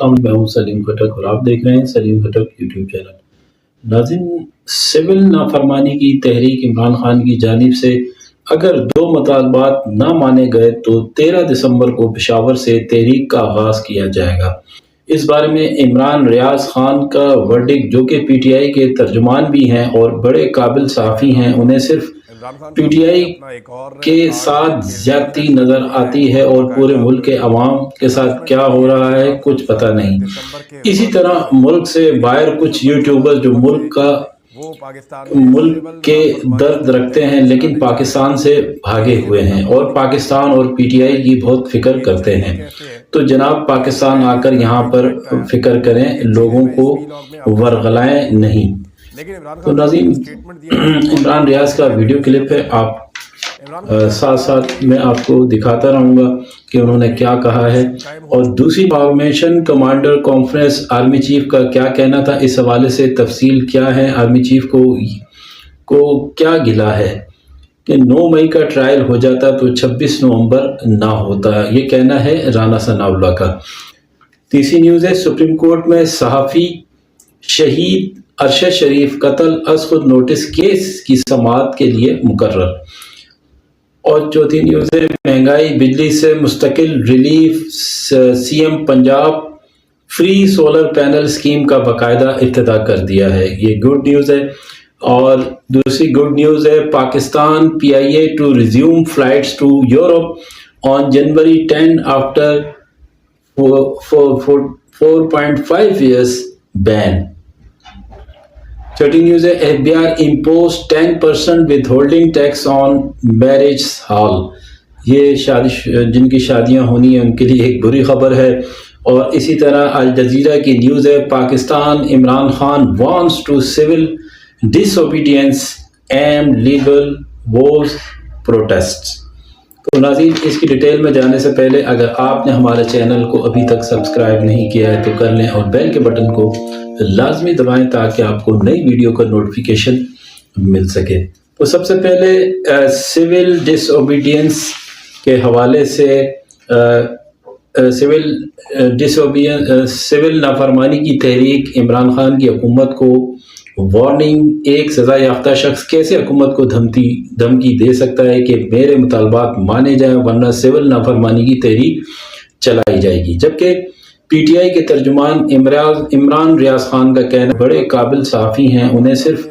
میں ہوں سلیم خٹک اور آپ دیکھ رہے ہیں سلیم خٹک یوٹیوب چینل۔ ناظرین، سول نافرمانی کی تحریک عمران خان کی جانب سے اگر دو مطالبات نہ مانے گئے تو 13 دسمبر کو پشاور سے تحریک کا آغاز کیا جائے گا۔ اس بارے میں عمران ریاض خان کا ورڈکٹ، جو کہ پی ٹی آئی کے ترجمان بھی ہیں اور بڑے قابل صحافی ہیں، انہیں صرف پی ٹی آئی کے ساتھ زیادتی نظر آتی ہے اور پورے ملک کے عوام کے ساتھ کیا ہو رہا ہے کچھ پتہ نہیں۔ اسی طرح ملک سے باہر کچھ یوٹیوبر جو ملک کے درد رکھتے ہیں لیکن پاکستان سے بھاگے ہوئے ہیں اور پاکستان اور پی ٹی آئی کی بہت فکر کرتے ہیں، تو جناب پاکستان آ کر یہاں پر فکر کریں، لوگوں کو ورغلائیں نہیں۔ تو ناظرین، عمران ریاض کا ویڈیو کلپ ہے، آپ ساتھ ساتھ میں آپ کو دکھاتا رہوں گا کہ انہوں نے کیا کہا ہے، اور دوسری formation commander conference army chief کا کیا کہنا تھا، اس حوالے سے تفصیل کیا ہے، آرمی چیف کو کیا گلا ہے کہ 9 مئی کا ٹرائل ہو جاتا تو 26 نومبر نہ ہوتا، یہ کہنا ہے رانا ثناء اللہ کا۔ تیسری نیوز ہے، سپریم کورٹ میں صحافی شہید ارشد شریف قتل از خود نوٹس کیس کی سماعت کے لیے مقرر۔ اور چوتھی نیوز ہے، مہنگائی بجلی سے مستقل relief, C M Punjab free solar panel scheme کا باقاعدہ افتتاح کر دیا ہے، یہ گڈ نیوز ہے۔ اور دوسری گڈ نیوز ہے، Pakistan P I A to resume flights to Europe on January 10 after 4.5 years ban. چھٹی نیوز ہے، F B R impose 10% withholding tax on marriage hall، یہ جن کی شادیاں ہونی ہیں ان کے لیے ایک بری خبر ہے۔ اور اسی طرح الجزیرہ کی نیوز ہے، Pakistan Imran Khan wants to civil disobedience and legal wars protests۔ تو ناظرین، اس کی ڈیٹیل میں جانے سے پہلے اگر آپ نے ہمارے چینل کو ابھی تک سبسکرائب نہیں کیا ہے تو کر لیں اور بیل کے بٹن کو لازمی دبائیں تاکہ آپ کو نئی ویڈیو کا نوٹیفیکیشن مل سکے۔ تو سب سے پہلے سول ڈس اوبیڈینس کے حوالے سے، سول نافرمانی کی تحریک عمران خان کی حکومت کو وارننگ، ایک سزا یافتہ شخص کیسے حکومت کو دھمکی دے سکتا ہے کہ میرے مطالبات مانے جائیں ورنہ سول نافرمانی کی تحریک چلائی جائے گی، جبکہ پی ٹی آئی کے ترجمان عمران ریاض خان کا کہنا بڑے قابل صحافی ہیں، انہیں صرف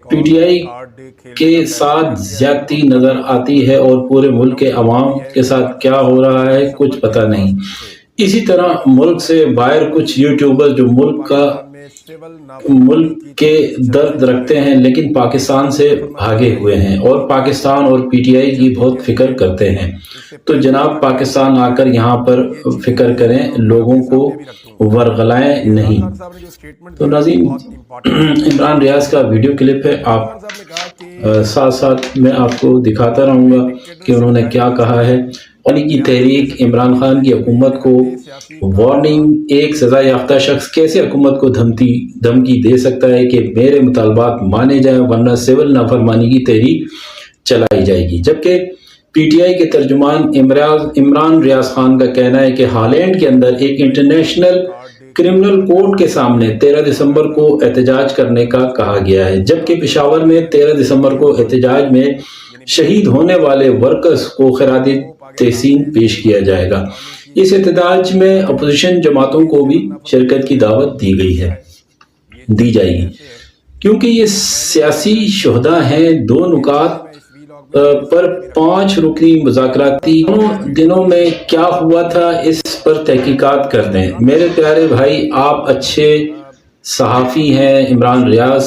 پی ٹی آئی کے ساتھ زیادتی نظر آتی ہے اور پورے ملک کے عوام کے ساتھ کیا ہو رہا ہے کچھ پتہ نہیں۔ اسی طرح ملک سے باہر کچھ یوٹیوبر جو ملک کے درد رکھتے ہیں لیکن پاکستان سے بھاگے ہوئے ہیں اور پاکستان اور پی ٹی آئی کی بہت فکر کرتے ہیں، تو جناب پاکستان آ کر یہاں پر فکر کریں، لوگوں کو ورغلائیں نہیں۔ تو ناظرین، عمران ریاض کا ویڈیو کلپ ہے، آپ ساتھ ساتھ میں آپ کو دکھاتا رہوں گا کہ انہوں نے کیا کہا ہے۔ کی تحریک عمران خان کی حکومت کو وارننگ، ایک سزا یافتہ شخص کیسے حکومت کو دھمکی دے سکتا ہے کہ میرے مطالبات مانے جائیں ورنہ سول نافرمانی کی تحریک چلائی جائے گی، جبکہ پی ٹی آئی کے ترجمان عمران ریاض خان کا کہنا ہے کہ ہالینڈ کے اندر ایک انٹرنیشنل کرمنل کورٹ کے سامنے 13 دسمبر کو احتجاج کرنے کا کہا گیا ہے، جبکہ پشاور میں 13 دسمبر کو احتجاج میں شہید ہونے والے ورکرز کو خراج تحسین پیش کیا جائے گا۔ اس احتجاج میں اپوزیشن جماعتوں کو بھی شرکت کی دعوت دی جائے گی، کیونکہ یہ سیاسی شہداء ہیں۔ دو نکات پر 5 رکنی مذاکراتی دنوں میں کیا ہوا تھا، اس پر تحقیقات کر دیں۔ میرے پیارے بھائی، آپ اچھے صحافی ہیں عمران ریاض،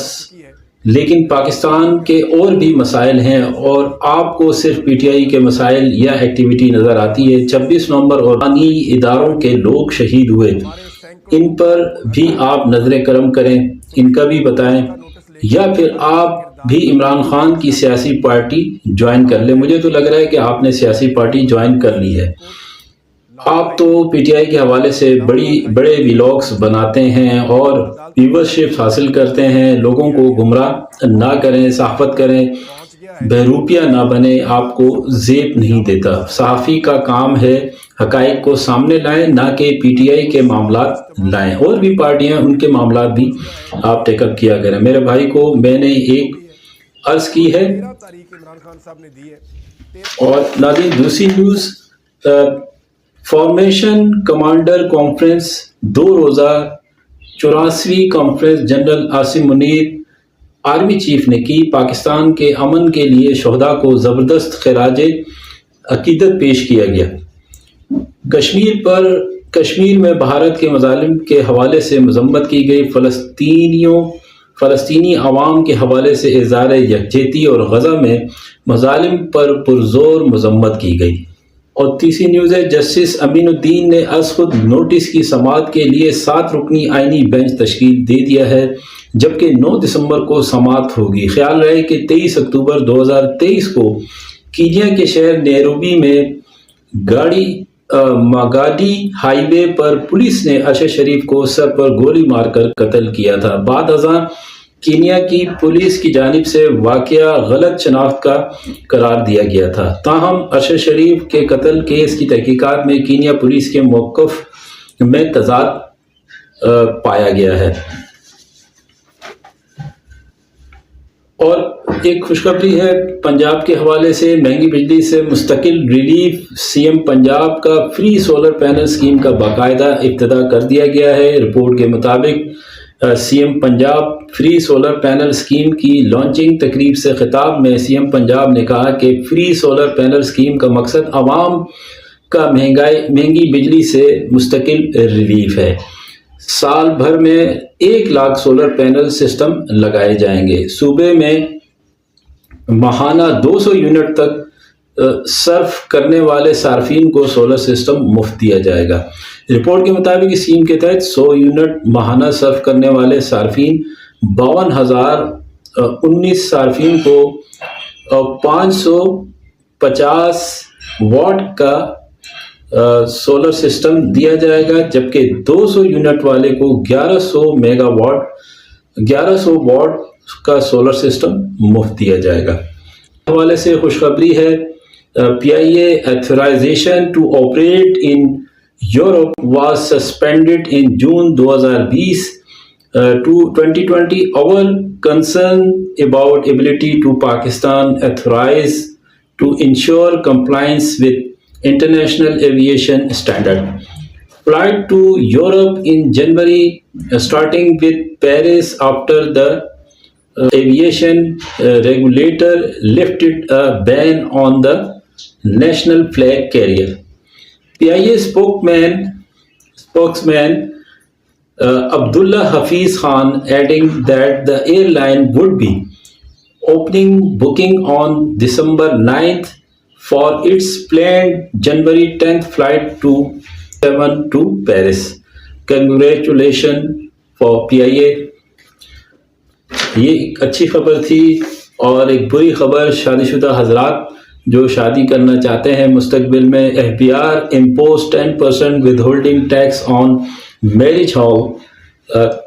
لیکن پاکستان کے اور بھی مسائل ہیں اور آپ کو صرف پی ٹی آئی کے مسائل یا ایکٹیویٹی نظر آتی ہے۔ 26 نومبر اور بانی اداروں کے لوگ شہید ہوئے، ان پر بھی آپ نظر کرم کریں، ان کا بھی بتائیں، یا پھر آپ بھی عمران خان کی سیاسی پارٹی جوائن کر لیں۔ مجھے تو لگ رہا ہے کہ آپ نے سیاسی پارٹی جوائن کر لی ہے۔ آپ تو پی ٹی آئی کے حوالے سے بڑے ویلاگز بناتے ہیں اور ویورشپ حاصل کرتے ہیں، لوگوں کو گمراہ نہ کریں، صحافت کریں، بہروپیہ نہ بنے، آپ کو زیب نہیں دیتا۔ صحافی کا کام ہے حقائق کو سامنے لائیں، نہ کہ پی ٹی آئی کے معاملات لائیں. اور بھی پارٹیاں ان کے معاملات بھی آپ ٹیک اپ کیا کریں. میرے بھائی کو میں نے ایک عرض کی ہے. اور ناظرین دوسری نیوز، فارمیشن کمانڈر کانفرنس 2 روزہ 84ویں conference general Asim Munir army chief نے کی. پاکستان کے امن کے لیے شہداء کو زبردست خراج عقیدت پیش کیا گیا. کشمیر میں بھارت کے مظالم کے حوالے سے مذمت کی گئی. فلسطینی عوام کے حوالے سے اظہار یکجہتی اور غزہ میں مظالم پر پرزور مذمت کی گئی. اور تیسری نیوز ہے، جسٹس امین الدین نے از خود نوٹس کی سماعت کے لیے 7 رکنی آئینی بینچ تشکیل دے دیا ہے، جبکہ 9 دسمبر کو سماعت ہوگی. خیال رہے کہ 23 اکتوبر 2023 کو کینیا کے شہر نیروبی میں ماگادی ہائی وے پر پولیس نے ارشد شریف کو سر پر گولی مار کر قتل کیا تھا. بعد ازاں کینیا کی پولیس کی جانب سے واقعہ غلط شناخت کا قرار دیا گیا تھا. تاہم ارشد شریف کے قتل کیس کی تحقیقات میں کینیا پولیس کے موقف میں تضاد پایا گیا ہے. اور ایک خوشخبری ہے پنجاب کے حوالے سے، مہنگی بجلی سے مستقل ریلیف. سی ایم پنجاب کا فری سولر پینل اسکیم کا باقاعدہ افتتاح کر دیا گیا ہے. رپورٹ کے مطابق C M Punjab free solar panel scheme کی لانچنگ تقریب سے خطاب میں سی ایم پنجاب نے کہا کہ فری سولر پینل اسکیم کا مقصد عوام کا مہنگی بجلی سے مستقل ریلیف ہے. سال بھر میں 1 لاکھ سولر پینل سسٹم لگائے جائیں گے. صوبے میں ماہانہ 200 یونٹ تک صرف کرنے والے صارفین کو سولر سسٹم مفت دیا جائے گا. رپورٹ کے مطابق اسکیم کے تحت 100 یونٹ ماہانہ صرف کرنے والے صارفین 52,019 صارفین کو 550 واٹ کا سولر سسٹم دیا جائے گا، جبکہ 200 یونٹ والے کو 1100 واٹ کا سولر سسٹم مفت دیا جائے گا. حوالے سے خوشخبری ہے، P I A authorisation to operate in Europe was suspended in June 2020 to 2020. Our concern about ability to Pakistan authorize to ensure compliance with international aviation standard. Flight to Europe in January, starting with Paris after the aviation regulator lifted a ban on the national flag carrier. PIA spokesman Abdullah Hafiz Khan adding that the airline would be opening booking on December 9th for its planned January 10th flight to Paris. Congratulations for PIA. یہ ایک اچھی خبر تھی. اور ایک بری خبر، شادی شدہ حضرات جو شادی کرنا چاہتے ہیں مستقبل میں، F B R impose 10% withholding tax on marriage hall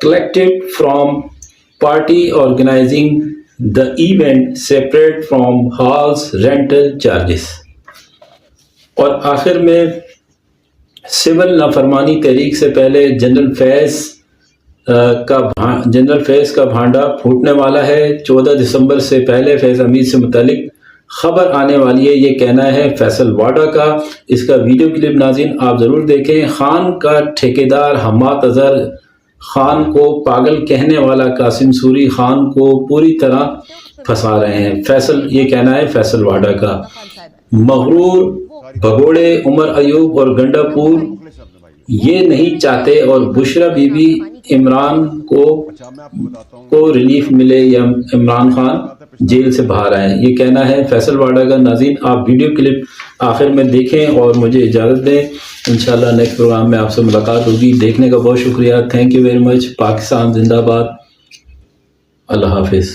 collected from party organizing the event separate from hall's rental charges. اور آخر میں سول نافرمانی تحریک سے پہلے جنرل فیض کا بھانڈا پھوٹنے والا ہے. 14 دسمبر سے پہلے فیض حمید سے متعلق خبر آنے والی ہے، یہ کہنا ہے فیصل واڈا کا. اس کا ویڈیو کلپ ناظرین آپ ضرور دیکھیں. خان کا ٹھیکیدار حماد اظہر خان کو پاگل کہنے والا قاسم سوری خان کو پوری طرح پھنسا رہے ہیں. یہ کہنا ہے فیصل واڈا کا. مغرور بھگوڑے عمر ایوب اور گنڈا پور یہ نہیں چاہتے اور بشرا بی بی عمران کو ریلیف ملے یا عمران خان جیل سے باہر آئے، یہ کہنا ہے فیصل واڈا کا. ناظرین آپ ویڈیو کلپ آخر میں دیکھیں اور مجھے اجازت دیں. انشاءاللہ نیکسٹ پروگرام میں آپ سے ملاقات ہوگی. دیکھنے کا بہت شکریہ. Thank you very much. Pakistan زندہ باد. اللہ حافظ.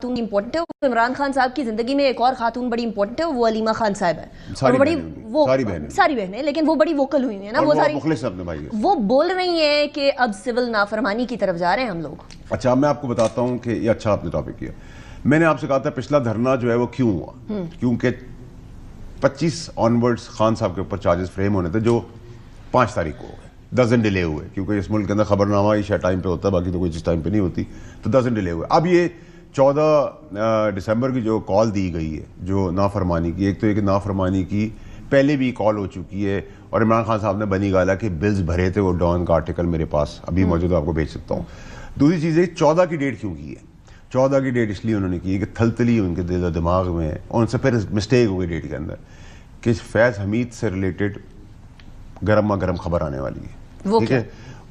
خاتون امپورٹنٹ ہے. عمران خان صاحب کی زندگی میں ایک اور خاتون بڑی امپورٹنٹ ہے، وہ علیمہ خان صاحب ہے. ساری بہنیں لیکن وہ بڑی ووکل ہوئی ہیں نا، وہ بول رہی ہیں کہ اب سول نافرمانی کی طرف جا رہے ہیں ہم لوگ. اچھا میں آپ کو بتاتا ہوں کہ یہ اچھا آپ نے ٹاپک کیا. میں نے آپ سے کہا تھا پچھلا دھرنا جو ہے وہ کیوں ہوا، کیونکہ 25 آنورڈس خان صاحب کے اوپر چارجز فریم ہونے تھے جو 5 تاریخ کو ہو گئے. 10 دن ڈیلے ہوئے کیونکہ اس ملک کے اندر خبر نامہ ہی شاید ٹائم پہ ہوتا ہے, باقی تو کوئی چیز ٹائم پہ نہیں ہوتی, تو 10 دن ڈیلے ہوئے. اب یہ 14 دسمبر کی جو کال دی گئی ہے جو نافرمانی کی, ایک تو یہ کہ نافرمانی کی پہلے بھی کال ہو چکی ہے اور عمران خان صاحب نے بنی گالا کے بلز بھرے تھے, وہ ڈان کا آرٹیکل میرے پاس ابھی موجود ہے, آپ کو بھیج سکتا ہوں. دوسری چیز ہے 14 کی ڈیٹ کیوں کی ہے. 14 کی ڈیٹ اس لیے انہوں نے کی ہے کہ تھلتلی ان کے دل و دماغ میں ہے, اور ان سے پھر مسٹیک ہو گئی ڈیٹ کے اندر کہ فیض حمید سے ریلیٹڈ گرما گرم خبر آنے والی ہے, ٹھیک ہے,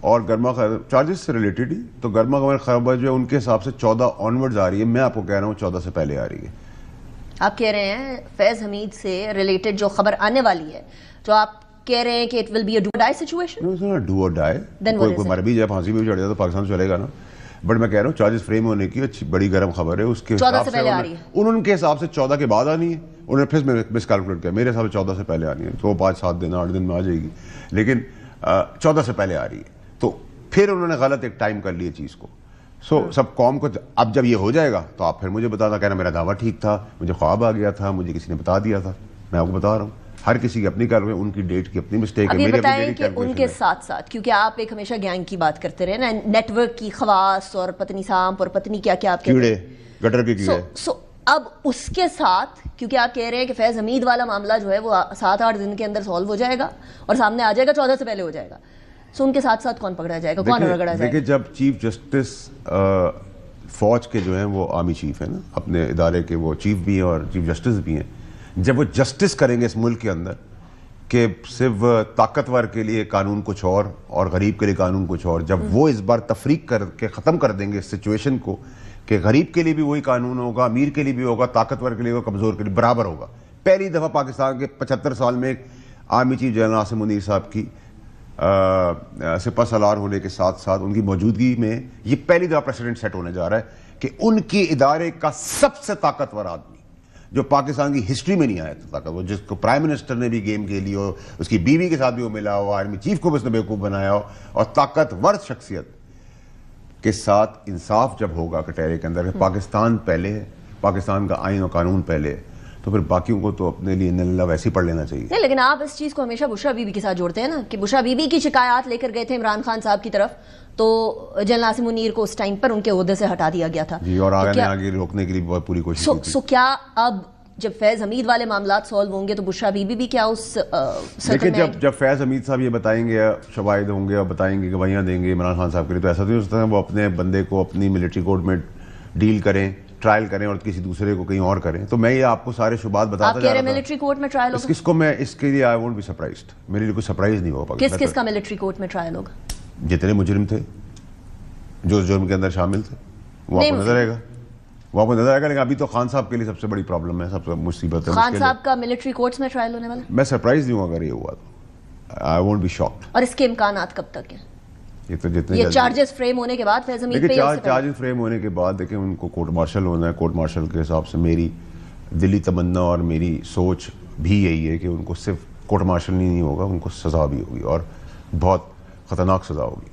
اور گرما چارجز سے ریلیٹڈ ہی, تو گرما گرم خبر جو ہے ان کے حساب سے 14 آنورڈز آ رہی ہے. میں آپ کو کہہ رہا ہوں 14 سے پہلے آ رہی ہے. آپ کہہ رہے ہیں فیض حمید سے ریلیٹڈ جو خبر آنے والی ہے, جو آپ کہہ رہے ہیں کہ it will be a do or die situation. Do or ڈائی, کوئی مر بھی جائے, پھانسی بھی چڑھ جائے تو پاکستان چلے گا نا, بٹ میں کہہ رہا ہوں چارجز فریم ہونے کی اچھی بڑی گرم خبر ہے. اس کے 14 سے پہلے آ رہی ہے, ان کے حساب سے 14 کے بعد آنی ہے, انہوں نے پھر مس کیلکولیٹ کیا, میرے حساب سے 14 سے پہلے آنی ہے, تو 5-7 دن 8 دن میں آ جائے گی, لیکن 14 سے پہلے آ رہی ہے. تو پھر انہوں نے غلط ایک ٹائم کر لی چیز کو. سب قوم کو اب جب یہ ہو جائے گا تو آپ پھر مجھے بتانا, کہنا میرا دعویٰ ٹھیک تھا, مجھے خواب آ گیا تھا, مجھے کسی نے بتا دیا تھا. میں آپ کو بتا رہا ہوں ہر کسی کی اپنی کیلکولیشن, ان کی ڈیٹ کی اپنی مسٹیک ہے, میری اپنی بتائیں کہ کیلکولیشن ان کے ساتھ ساتھ, کیونکہ آپ ایک ہمیشہ گینگ کی بات کرتے رہے نا, نیٹ ورک کی خواص اور پتنی سانپ اور پتنی کیا کیا آپ کیڑے, گٹر کے کیڑے. اب اس کے ساتھ کیونکہ آپ کہہ رہے ہیں کہ فیض حمید والا معاملہ جو ہے وہ 7-8 دن کے اندر سالو ہو جائے گا اور سامنے آ جائے گا, 14 سے پہلے ہو جائے گا, سو ان کے ساتھ ساتھ کون پکڑا جائے گا, کون رگڑا جائے گا؟ دیکھیں جب چیف جسٹس فوج کے جو ہیں وہ آرمی چیف ہیں نا, اپنے ادارے کے وہ چیف بھی ہیں اور چیف جسٹس بھی ہیں, جب وہ جسٹس کریں گے اس ملک کے اندر کہ صرف طاقتور کے لیے قانون کچھ اور غریب کے لیے قانون کچھ اور, جب وہ اس بار تفریق کر کے ختم کر دیں گے اس سچویشن کو کہ غریب کے لیے بھی وہی قانون ہوگا, امیر کے لیے بھی ہوگا, طاقتور کے لیے ہوگا, کمزور کے لیے برابر ہوگا. پہلی دفعہ پاکستان کے 75 سال میں army chief general Asim Munir صاحب کی سپہ سالار ہونے کے ساتھ ساتھ ان کی موجودگی میں یہ پہلی دفعہ پریسیڈنٹ سیٹ ہونے جا رہا ہے کہ ان کے ادارے کا سب سے طاقتور آدمی جو پاکستان کی ہسٹری میں نہیں آیا تھا طاقتور, جس کو پرائم منسٹر نے بھی گیم کھیلی ہو, اس کی بیوی کے ساتھ بھی وہ ملا ہو, آرمی چیف کو بھی اس نے بیوقوف بنایا ہو, اور طاقتور شخصیت کے ساتھ انصاف جب ہوگا کٹہرے کے اندر, پاکستان پہلے ہے, پاکستان کا آئین و قانون پہلے ہے, تو پھر باقیوں کو تو اپنے لیے اللہ ویسے ہی پڑھ لینا چاہیے. نہیں, لیکن آپ اس چیز کو ہمیشہ بشرا بی بی کے ساتھ جوڑتے ہیں نا کہ بشرا بی بی کی شکایات لے کر گئے تھے عمران خان صاحب کی طرف, تو جنرل عاصم منیر کو اس ٹائم پر ان کے عہدے سے ہٹا دیا گیا تھا جی, اور آگے روکنے کے لیے بہت پوری کوشش کی تھی. سو کیا اب جب فیض حمید والے معاملات سالو ہوں گے تو بشرا بی بی بھی کیا اس سرکل میں, جب فیض حمید صاحب یہ بتائیں گے, شواہد ہوں گے اور بتائیں گے کہ گواہیاں دیں گے عمران خان صاحب کے لیے, تو ایسا تو نہیں ہو سکتا ہے وہ اپنے بندے کو اپنی ملٹری کورٹ میں ڈیل کریں, ٹرائل کریں اور کسی دوسرے کو کہیں اور کریں. تو میں یہ آپ کو سارے شبہات بتاتا جا رہا تھا. ملٹری کورٹ میں ٹرائل ہوگا, اس کو میں اس کے لیے آئی وونٹ بی سرپرائزڈ, میرے لیے کوئی سرپرائز نہیں ہوگا. کس کا ملٹری کورٹ میں ٹرائل ہوگا؟ جتنے مجرم تھے جو اس جرم کے اندر شامل تھے وہ آپ کو نظر آئے گا, وہ آپ کو نظر آئے گا. لیکن ابھی تو خان صاحب کے لیے سب سے بڑی پرابلم ہے, سب سے مصیبت ہے. خان صاحب کا ملٹری کورٹس میں ٹرائل ہونے والا, میں سرپرائز نہیں ہوں اگر یہ ہوا تو, آئی وونٹ بی شاکڈ. اور اس کے امکانات کب تک ہیں؟ یہ چارجز فریم ہونے کے بعد فیض حمید پہ چارجز فریم ہونے کے بعد دیکھیں ان کو کورٹ مارشل ہونا ہے. کورٹ مارشل کے حساب سے میری دلی تمنا اور میری سوچ بھی یہی ہے کہ ان کو صرف کورٹ مارشل نہیں ہوگا, ان کو سزا بھی ہوگی اور بہت خطرناک سزا ہوگی.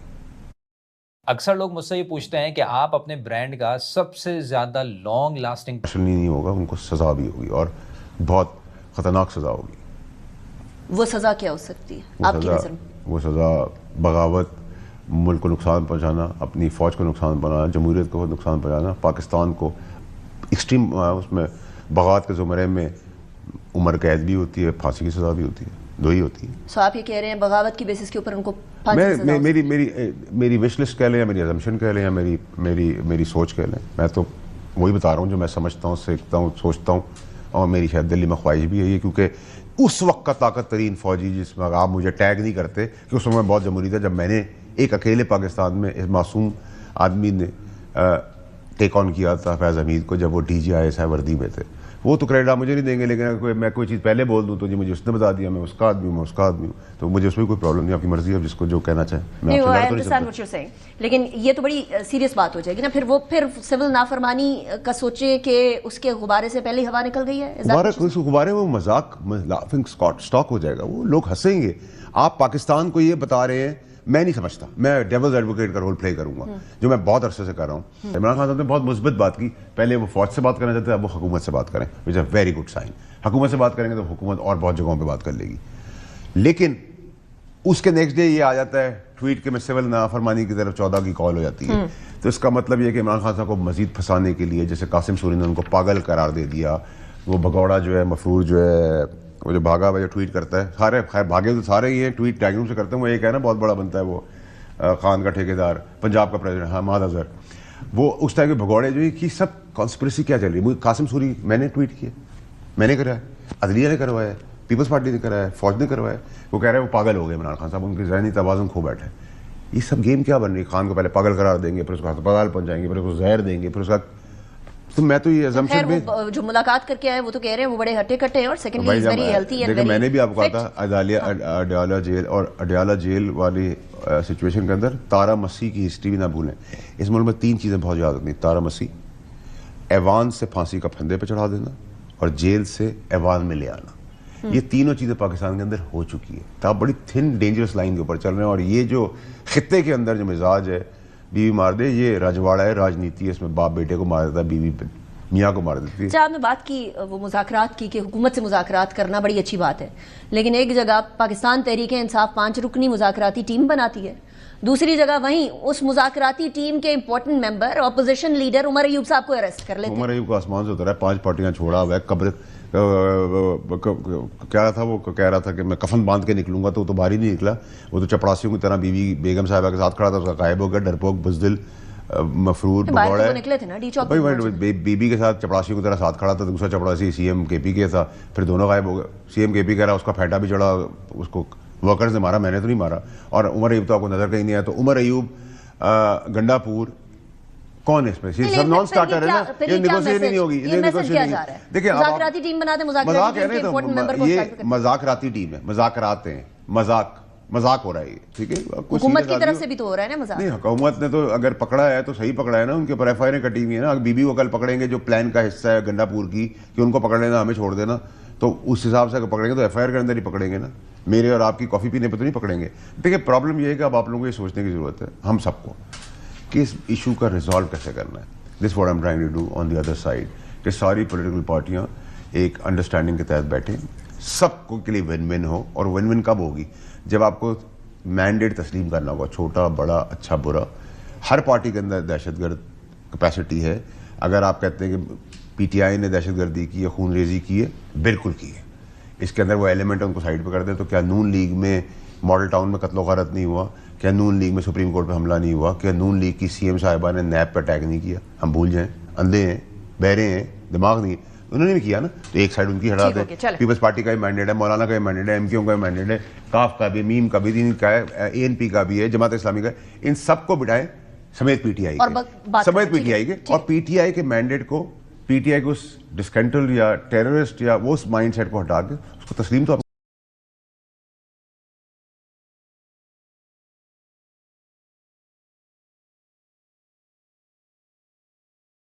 اکثر لوگ مجھ سے یہ پوچھتے ہیں کہ آپ اپنے برانڈ کا سب سے زیادہ لانگ لاسٹنگ نہیں ہوگا, ان کو سزا بھی ہوگی اور بہت خطرناک سزا ہوگی. وہ سزا کیا ہو سکتی ہے آپ کی نظر میں؟ وہ سزا بغاوت, ملک کو نقصان پہنچانا, اپنی فوج کو نقصان پہنچانا, جمہوریت کو نقصان پہنچانا, پاکستان کو ایکسٹریم اس میں بغاوت کے زمرے میں عمر قید بھی ہوتی ہے, پھانسی کی سزا بھی ہوتی ہے, دو ہی ہوتی ہے. سو آپ یہ کہہ رہے ہیں بغاوت کی بیسس کے اوپر ان کو پھانسی کی سزا؟ میری وش لسٹ کہہ لیں یا میری ازمپشن کہہ لیں یا میری سوچ کہہ لیں, میں تو وہی بتا رہا ہوں جو میں سمجھتا ہوں, سیکھتا ہوں, سوچتا ہوں, اور میری شاید دلی میں خواہش بھی ہے, کیونکہ اس وقت کا طاقت ترین فوجی جس میں آپ مجھے ٹیگ نہیں کرتے کہ اس میں بہت جمہوری تھا, جب میں نے ایک اکیلے پاکستان میں اس معصوم آدمی نے ٹیک آن کیا تھا فیض حمید کو, جب وہ D G I S I وردی میں تھے. وہ تو کریڈٹ آپ مجھے نہیں دیں گے, لیکن میں کوئی چیز پہلے بول دوں تو جی مجھے اس نے بتا دیا, میں اس کا آدمی ہوں, میں اس کا آدمی ہوں, تو مجھے اس میں کوئی پرابلم نہیں, آپ کی مرضی ہے جس کو جو کہنا چاہیں. لیکن یہ تو بڑی سیریس بات ہو جائے گی نا, پھر سول نافرمانی کا سوچے کہ اس کے غبارے سے پہلے ہوا نکل گئی ہے, غبارے وہ مذاق لافنگ اسٹاک ہو جائے گا, وہ لوگ ہنسیں گے. آپ پاکستان کو یہ بتا رہے ہیں میں نہیں سمجھتا, میں ڈیولز ایڈوکیٹ کا رول پلے کروں گا, جو میں بہت عرصے سے کر رہا ہوں. عمران خان صاحب نے بہت مثبت بات کی, پہلے وہ فوج سے بات کرنا چاہتے ہیں, اب وہ حکومت سے بات کریں, وچ اے ویری گڈ سائن. حکومت سے بات کریں گے تو حکومت اور بہت جگہوں پہ بات کر لے گی, لیکن اس کے نیکسٹ ڈے یہ آ جاتا ہے ٹویٹ کے میں سول نافرمانی کی طرف 14 کی کال ہو جاتی ہے. تو اس کا مطلب یہ کہ عمران خان صاحب کو مزید پھنسانے کے لیے, جیسے قاسم سوری نے ان کو پاگل قرار دے دیا, وہ بھگوڑا جو ہے مفرور جو ہے وہ جو بھاگا ہوا جو ٹویٹ کرتا ہے, سارے خیر بھاگے تو سارے ہی ہیں, ٹویٹ ٹیگنگ سے کرتے ہیں, وہ ایک ہے نا بہت بڑا بنتا ہے وہ خان کا ٹھیکیدار, پنجاب کا پریزیڈنٹ حماد اظہر, وہ اس ٹائم کے بھگوڑے جو کہ سب کانسپریسی کیا چل رہی ہے. قاسم سوری میں نے ٹویٹ کیا, میں نے کرا ہے, عدلیہ نے کروایا ہے, پیپلز پارٹی نے کرا ہے, فوج نے کروایا ہے. وہ کہہ رہے ہیں وہ پاگل ہو گئے عمران خان صاحب, ان کی ذہنی توازن کھو بیٹھے. یہ سب گیم کیا بن رہی ہے؟ خان کو پہلے پاگل قرار دیں گے, پھر اس کو ہسپتال پہنچائیں گے, پھر اس کو زہر دیں گے, پھر اس کا تو میں تو یہ assumption بھی جو ملاقات کر کے آئے وہ تو کہہ رہے ہیں وہ بڑے ہٹے کٹے ہیں, اور secondly is very healthy and very. میں نے بھی آپ کو کہا تھا اڈیالہ جیل اور اڈیالہ جیل والی سچویشن کے اندر تارا مسیح کی ہسٹری بھی نہ بھولیں. اس ملک میں 3 چیزیں بہت یاد رکھنی, تارا مسیح, ایوان سے پھانسی کا پھندے پہ چڑھا دینا, اور جیل سے ایوان میں لے آنا. یہ تینوں چیزیں پاکستان کے اندر ہو چکی ہے. تو آپ بڑی تھن ڈینجرس لائن کے اوپر چل رہے ہیں, اور یہ جو خطے کے اندر جو مزاج ہے بیوی مار دے, یہ راجواڑا ہے, راجنیتی ہے, اس میں باپ بیٹے کو مار دیتا ہے, بیوی میاں کو مار دیتی ہے. اچھا, آپ نے بات کی وہ مذاکرات کی کہ حکومت سے مذاکرات کرنا بڑی اچھی بات ہے, لیکن ایک جگہ پاکستان تحریک انصاف 5 رکنی مذاکراتی ٹیم بناتی ہے, دوسری جگہ وہیں اس مذاکراتی ٹیم کے امپورٹنٹ ممبر اپوزیشن لیڈر عمر ایوب صاحب کو اریسٹ کر لیتے ہیں. عمر ایوب کو آسمان سے اترا ہے, 5 پارٹیاں چھوڑا ہوا ہے, قبر کیا تھا, وہ کہہ رہا تھا کہ میں کفن باندھ کے نکلوں گا, تو وہ تو باہر ہی نہیں نکلا, وہ تو چپڑاسیوں کی طرح بیوی بیگم صاحبہ کے ساتھ کھڑا تھا, اس کا غائب ہو گیا, ڈرپوک بزدل مفرور بھگوڑا ہے. نکلے تھے نا ڈی چوک, بیبی کے ساتھ چپڑاسیوں کی طرح ساتھ کھڑا تھا, دوسرا چپڑاسی سی ایم کے پی کے تھا, پھر دونوں غائب ہو گئے. سی ایم کے پی کہہ رہا اس کا پھیٹا بھی چڑھا, اس کو ورکرز نے مارا, میں نے تو نہیں مارا. اور عمر ایوب تو آپ کو نظر کہیں نہیں آیا. تو عمر ایوب گنڈا پور کون ہے اس میں؟ یہ سب نان سٹارٹر ہے نا, یہ نیگوشیشن نہیں ہوگی. دیکھیں مذاکراتی ٹیم بناتے, مذاق ہے نا, یہ مذاکراتی ٹیم ہے, مذاکرات ہیں, مذاق ہو رہا ہے, ٹھیک ہے. حکومت کی طرف سے بھی تو ہو رہا ہے نا مذاق. نہیں, حکومت نے تو اگر پکڑا ہے تو صحیح پکڑا ہے نا, ان کے اوپر ایف آئی آر کٹی ہوئی ہے نا. بیوی کو کل پکڑیں گے جو پلان کا حصہ ہے گنڈا پور کی, کہ ان کو پکڑ لینا, ہمیں چھوڑ دینا, تو اس حساب سے اگر پکڑیں گے تو ایف آئی آر کے اندر ہی پکڑیں گے نا, میرے اور آپ کی کافی پینے پہ تو نہیں پکڑیں گے. دیکھیں پرابلم یہ ہے کہ اب آپ لوگوں کو یہ سوچنے کی ضرورت ہے, ہم سب کو, کہ اس ایشو کا ریزالو کیسے کرنا ہے. This what I'm trying to do on the other side, کہ ساری پولیٹیکل پارٹیاں ایک انڈرسٹینڈنگ کے تحت بیٹھیں, سب کو کے لیے ون ون ہو. اور ون ون کب ہوگی؟ جب آپ کو مینڈیٹ تسلیم کرنا ہوگا, چھوٹا بڑا اچھا برا. ہر پارٹی کے اندر دہشت گرد کیپیسٹی ہے. اگر آپ کہتے ہیں کہ پی ٹی آئی نے دہشت گردی کی ہے, خون ریزی کی ہے, بالکل کی ہے, اس کے اندر وہ ایلیمنٹ ان کو سائڈ پہ کر دیں. تو کیا نون لیگ میں ماڈل ٹاؤن میں قتل و غارت نہیں ہوا؟ کیا نون لیگ میں سپریم کورٹ پہ حملہ نہیں ہوا؟ کیا نون لیگ کی سی ایم صاحبہ نے نیب پہ اٹیک نہیں کیا؟ ہم بھول جائیں, اندھے ہیں, بہرے ہیں, دماغ نہیں, انہوں نے بھی کیا نا. تو ایک سائڈ ان کی ہٹا دیں. پیپلز پارٹی کا بھی مینڈیٹ ہے, مولانا کا بھی مینڈیٹ ہے, ایم کیو کا بھی مینڈیٹ ہے, کاف کا بھی, میم کا بھی, دین کا ہے, اے این پی کا بھی ہے, جماعت اسلامی کا ہے, ان سب کو بٹھائیں سمیت پی ٹی آئی کے, سمیت پی ٹی آئی کے. اور پی ٹی آئی کے مینڈیٹ کو, پی ٹی آئی کو اس ڈسکنٹل یا ٹیررسٹ یا وہ اس مائنڈ سیٹ کو ہٹا کے اس کو تسلیم تو